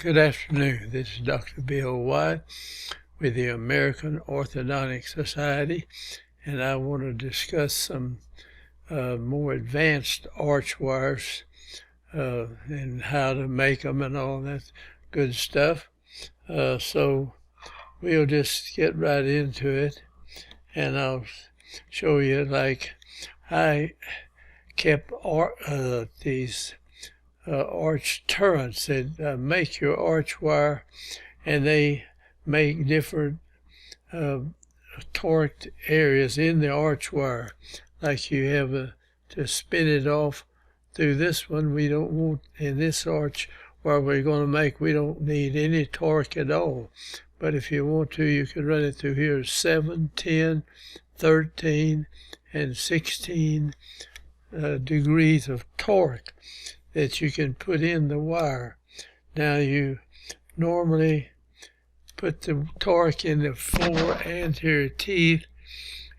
Good afternoon. This is Dr. Bill White with the American Orthodontic Society, and I want to discuss some more advanced arch wires and how to make them and all that good stuff. So we'll just get right into it, and I'll show you. Like, I kept these arch turrets that make your arch wire, and they make different torqued areas in the arch wire. Like you have to spin it off through this one. We don't want, in this arch wire we're going to make, we don't need any torque at all. But if you want to, you can run it through here 7, 10, 13, and 16 degrees of torque that you can put in the wire. Now, you normally put the torque in the 4 anterior teeth,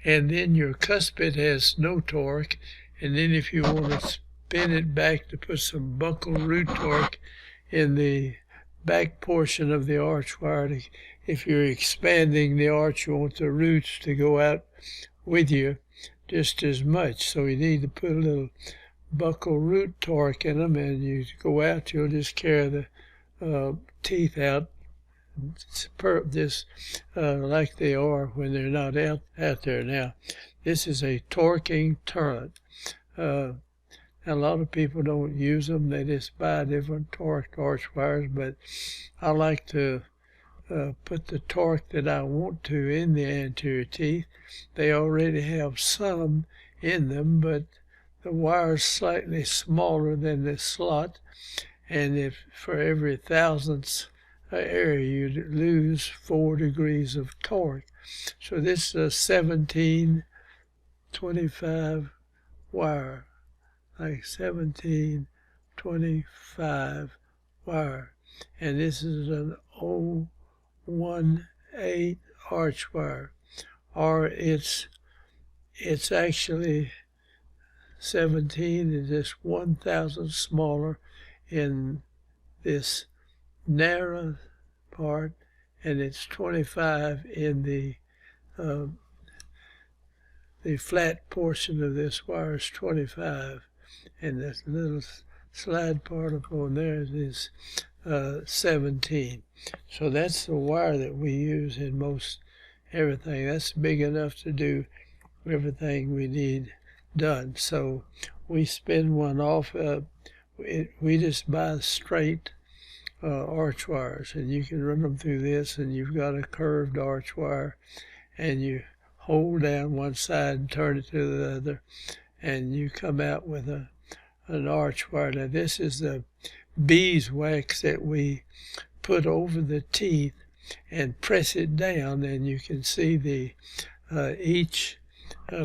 and then your cuspid has no torque, and then if you want to spin it back to put some buccal root torque in the back portion of the arch wire, if you're expanding the arch, you want the roots to go out with you just as much, so you need to put a little buccal root torque in them, and you go out, you'll just carry the teeth out like they are when they're not out there. Now, this is a torquing turret. A lot of people don't use them. They just buy different torqued arch wires, but I like to put the torque that I want to in the anterior teeth. They already have some in them, but the wire is slightly smaller than this slot, and if for every thousandths area you lose 4 degrees of torque. So this is a 1725 wire, like 1725 wire, and this is an 018 arch wire, or it's actually 17 is just 1,000 smaller in this narrow part, and it's 25 in the flat portion of this wire is 25, and this little slide part up on there is 17. So that's the wire that we use in most everything. That's big enough to do everything we need done. So we spin one off. We just buy straight arch wires, and you can run them through this, and you've got a curved arch wire, and you hold down one side and turn it to the other, and you come out with an arch wire. Now, this is the beeswax that we put over the teeth and press it down, and you can see the each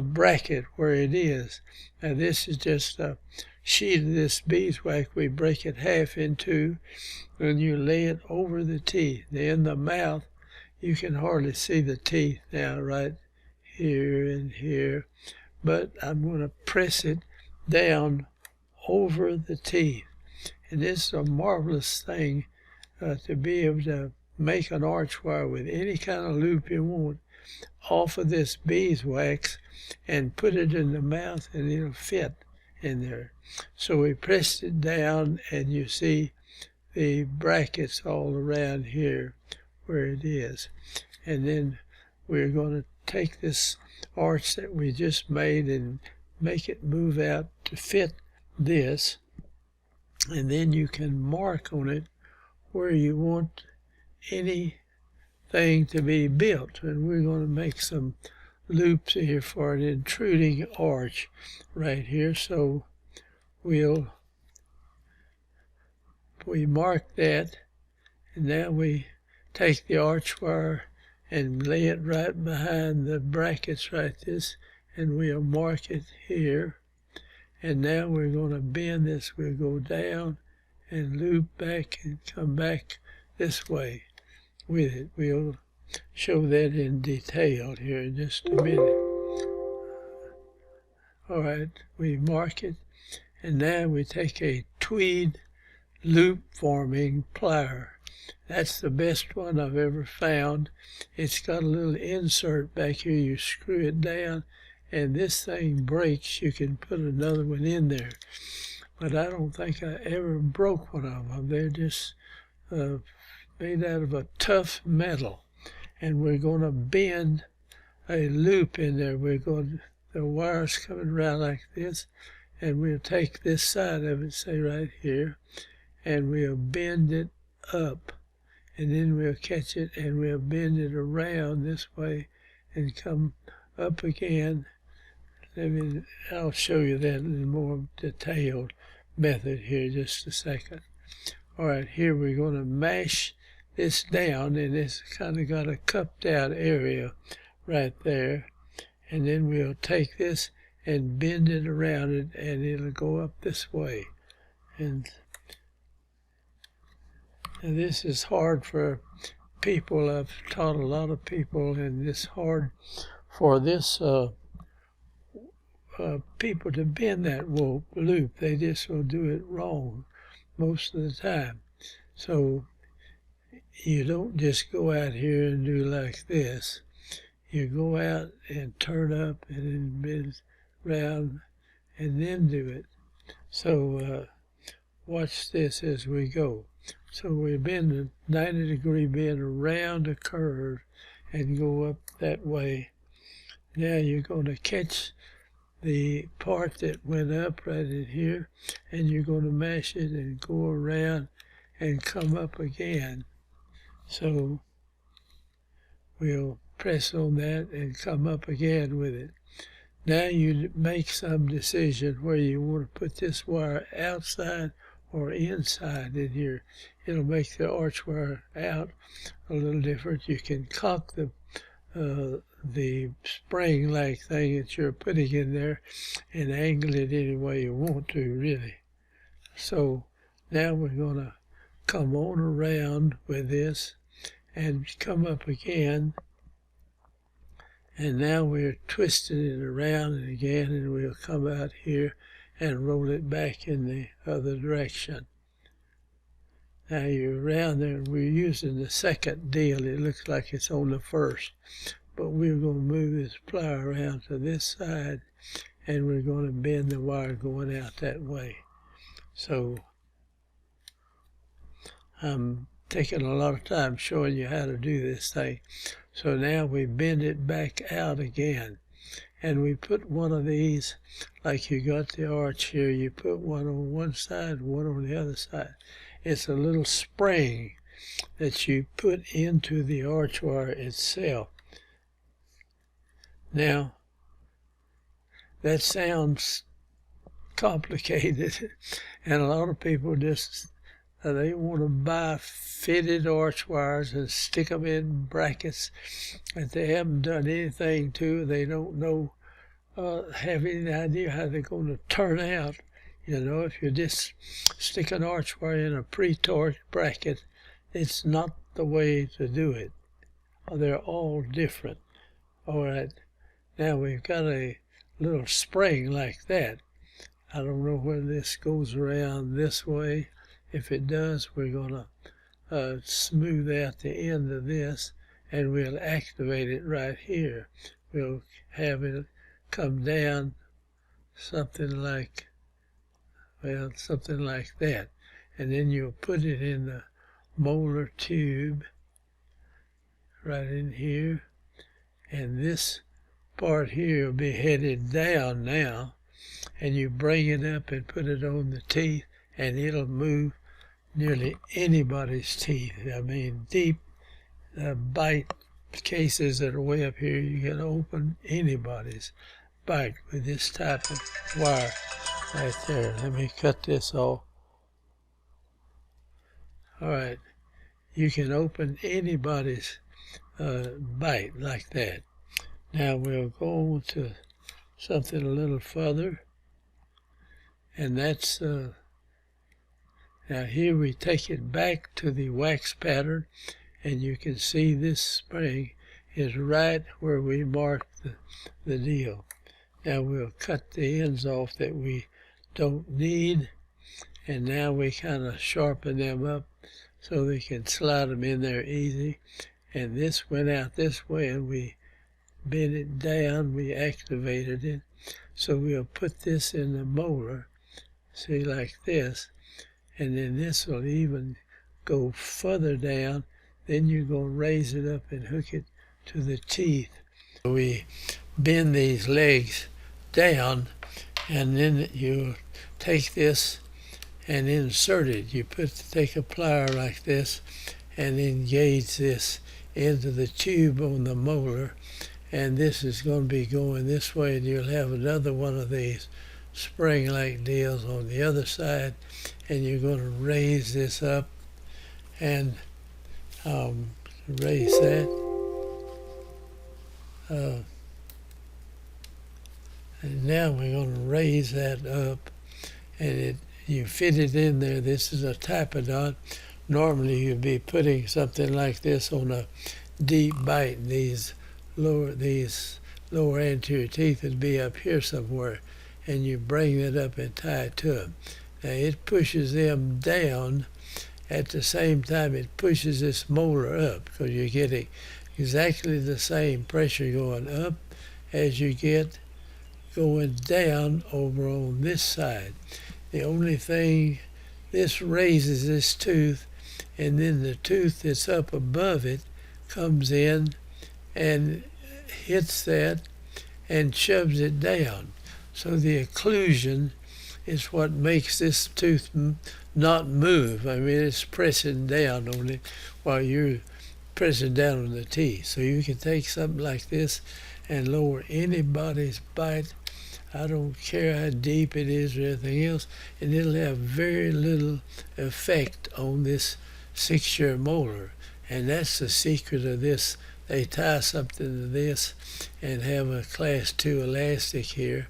bracket where it is. Now, this is just a sheet of this beeswax. We break it half in two, and you lay it over the teeth. Now, in the mouth, you can hardly see the teeth now, right here and here, but I'm going to press it down over the teeth. And this is a marvelous thing to be able to make an arch wire with any kind of loop you want off of this beeswax and put it in the mouth, and it'll fit in there. So we pressed it down, and you see the brackets all around here where it is. And then we're going to take this arch that we just made and make it move out to fit this, and then you can mark on it where you want anything to be built. And we're going to make some loops here for an intruding arch right here. So we mark that, and now we take the arch wire and lay it right behind the brackets right this, and we'll mark it here. And now we're going to bend this. We'll go down and loop back and come back this way with it. We'll show that in detail here in just a minute. All right, we mark it, and now we take a tweed loop forming plier, That's the best one I've ever found. It's got a little insert back here. You screw it down, and this thing breaks. You can put another one in there. But I don't think I ever broke one of them. They're just made out of a tough metal. And we're going to bend a loop in there. The wire's coming around like this, and we'll take this side of it, say right here, and we'll bend it up, and then we'll catch it and we'll bend it around this way and come up again. I'll show you that in a more detailed method here just a second. All right, here we're going to mash this down, and it's kind of got a cupped out area right there. And then we'll take this and bend it around it, and it'll go up this way. And this is hard for people. I've taught a lot of people, and it's hard for this people to bend that loop. They just will do it wrong most of the time. So you don't just go out here and do like this. You go out and turn up and then bend round and then do it. So watch this as we go. So we bend a 90-degree bend around a curve and go up that way. Now you're going to catch the part that went up right in here, and you're going to mash it and go around and come up again. So we'll press on that and come up again with it. Now you make some decision where you want to put this wire outside or inside in here. It'll make the archwire out a little different. You can cock the spring-like thing that you're putting in there and angle it any way you want to, really. So now we're going to come on around with this and come up again. And now we're twisting it around and again, and we'll come out here and roll it back in the other direction. Now you're around there, and we're using the second deal. It looks like it's on the first, but we're going to move this plier around to this side, and we're going to bend the wire going out that way. So I'm taking a lot of time showing you how to do this thing. So now we bend it back out again, and we put one of these, like you got the arch here, you put one on one side, one on the other side. It's a little spring that you put into the archwire itself. Now, that sounds complicated, and a lot of people just they want to buy fitted archwires and stick them in brackets that they haven't done anything to. They don't know, have any idea how they're going to turn out. You know, if you just stick an archwire in a pre-torqued bracket, it's not the way to do it. They're all different. All right, now we've got a little spring like that. I don't know whether this goes around this way. If it does, we're going to smooth out the end of this, and we'll activate it right here. We'll have it come down something like that. And then you'll put it in the molar tube right in here. And this part here will be headed down now. And you bring it up and put it on the teeth, and it'll move nearly anybody's teeth. I mean, deep bite cases that are way up here, you can open anybody's bite with this type of wire right there. Let me cut this off. All right, you can open anybody's bite like that. Now we'll go on to something a little further, and that's now here we take it back to the wax pattern, and you can see this spring is right where we marked the deal. Now we'll cut the ends off that we don't need, and now we kind of sharpen them up so they can slide them in there easy. And this went out this way, and we bent it down, we activated it. So we'll put this in the molar, see, like this, and then this will even go further down. Then you're going to raise it up and hook it to the teeth. We bend these legs down, and then you take this and insert it. You take a plier like this and engage this into the tube on the molar, and this is going to be going this way, and you'll have another one of these spring-like deals on the other side, and you're going to raise this up and raise that. And now we're going to raise that up, and you fit it in there. This is a tapadont. Normally you'd be putting something like this on a deep bite. These lower anterior teeth would be up here somewhere, and you bring it up and tie it to them. Now it pushes them down. At the same time it pushes this molar up, because you're getting exactly the same pressure going up as you get going down over on this side. The only thing, this raises this tooth, and then the tooth that's up above it comes in and hits that and shoves it down. So the occlusion is what makes this tooth not move. I mean, it's pressing down on it while you're pressing down on the teeth. So you can take something like this and lower anybody's bite. I don't care how deep it is or anything else, and it'll have very little effect on this 6-year molar. And that's the secret of this. They tie something to this and have a class 2 elastic here,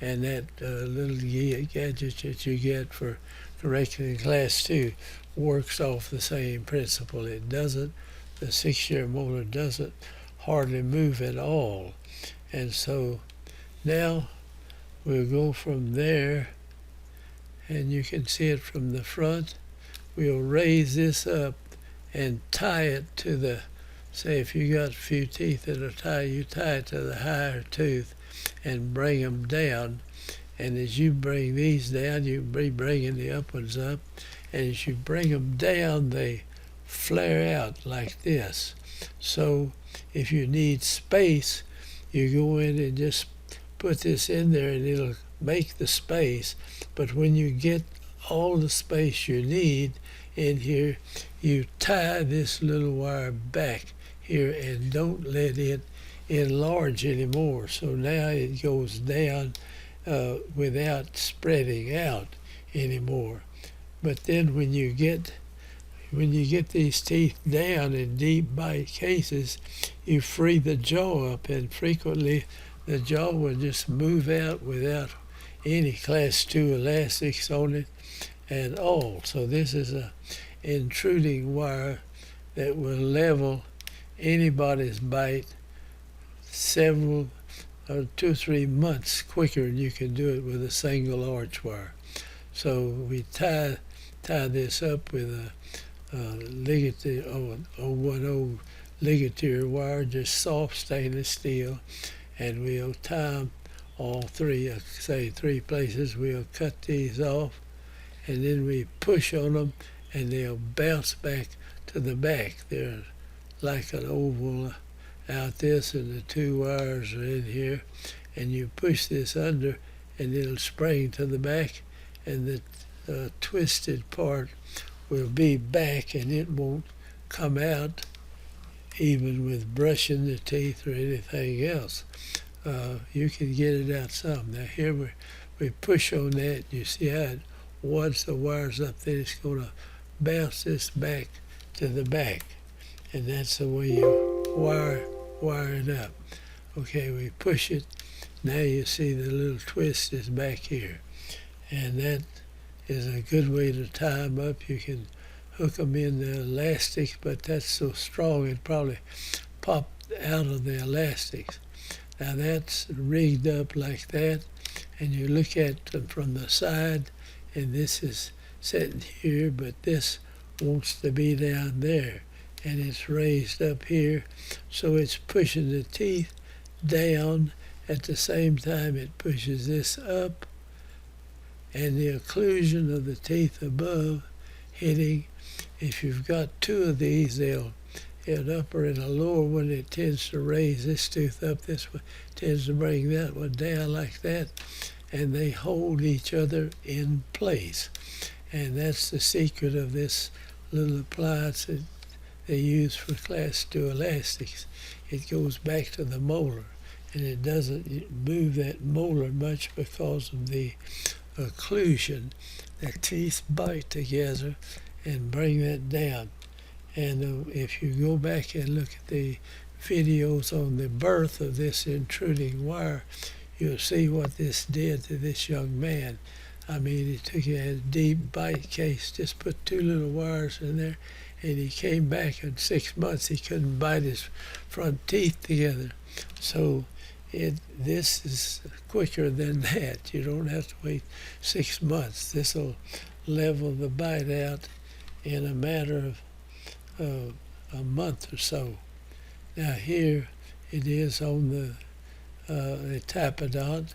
and that little gadget that you get for correcting class 2 works off the same principle. It doesn't, the 6-year molar doesn't hardly move at all. And so now we'll go from there, and you can see it from the front. We'll raise this up and tie it to the, say if you got a few teeth that'll tie, you tie it to the higher tooth and bring them down. And as you bring these down, you be bringing the up ones up, and as you bring them down, they flare out like this. So if you need space, you go in and just put this in there, and it'll make the space. But when you get all the space you need in here, you tie this little wire back here and don't let it enlarge anymore. So now it goes down without spreading out anymore. But then when you get these teeth down in deep bite cases, you free the jaw up, and frequently the jaw will just move out without any class 2 elastics on it at all. So this is a intruding wire that will level anybody's bite several 2 or 3 months quicker than you can do it with a single arch wire. So we tie this up with a ligature, 010 ligature wire, just soft stainless steel, and we'll tie them all three, say 3 places. We'll cut these off, and then we push on them, and they'll bounce back to the back. They're like an oval out this, and the 2 wires are in here, and you push this under, and it'll spring to the back, and the twisted part will be back, and it won't come out even with brushing the teeth or anything else. You can get it out some. Now here we push on that. You see how it wads the wires up, then it's going to bounce this back to the back, and that's the way you wire it up. Okay, we push it. Now you see the little twist is back here, and that is a good way to tie them up. You can hook them in the elastics, but that's so strong it probably popped out of the elastics. Now that's rigged up like that, and you look at them from the side, and this is sitting here, but this wants to be down there, and it's raised up here, so it's pushing the teeth down. At the same time it pushes this up, and the occlusion of the teeth above hitting. If you've got two of these, they'll an upper and a lower one. It tends to raise this tooth up this way, tends to bring that one down like that, and they hold each other in place. And that's the secret of this little appliance that they use for class 2 elastics. It goes back to the molar, and it doesn't move that molar much because of the occlusion. The teeth bite together and bring that down. And if you go back and look at the videos on the birth of this intruding wire, you'll see what this did to this young man. I mean, he took a deep bite case, just put 2 little wires in there, and he came back in 6 months. He couldn't bite his front teeth together. So this is quicker than that. You don't have to wait 6 months. This will level the bite out in a matter of a month or so. Now here it is on the Tapodont,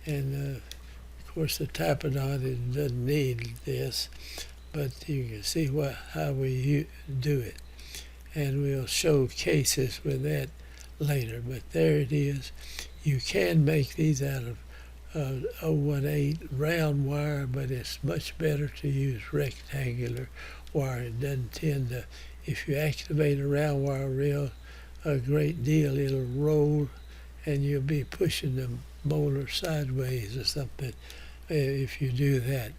and of course the Tapodont doesn't need this, but you can see how we do it, and we'll show cases with that later. But there it is. You can make these out of 018 round wire, but it's much better to use rectangular wire. It doesn't tend to, if you activate a round wire a great deal, it'll roll and you'll be pushing the molar sideways or something if you do that.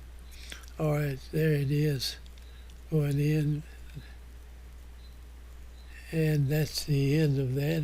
All right, there it is going in, and that's the end of that.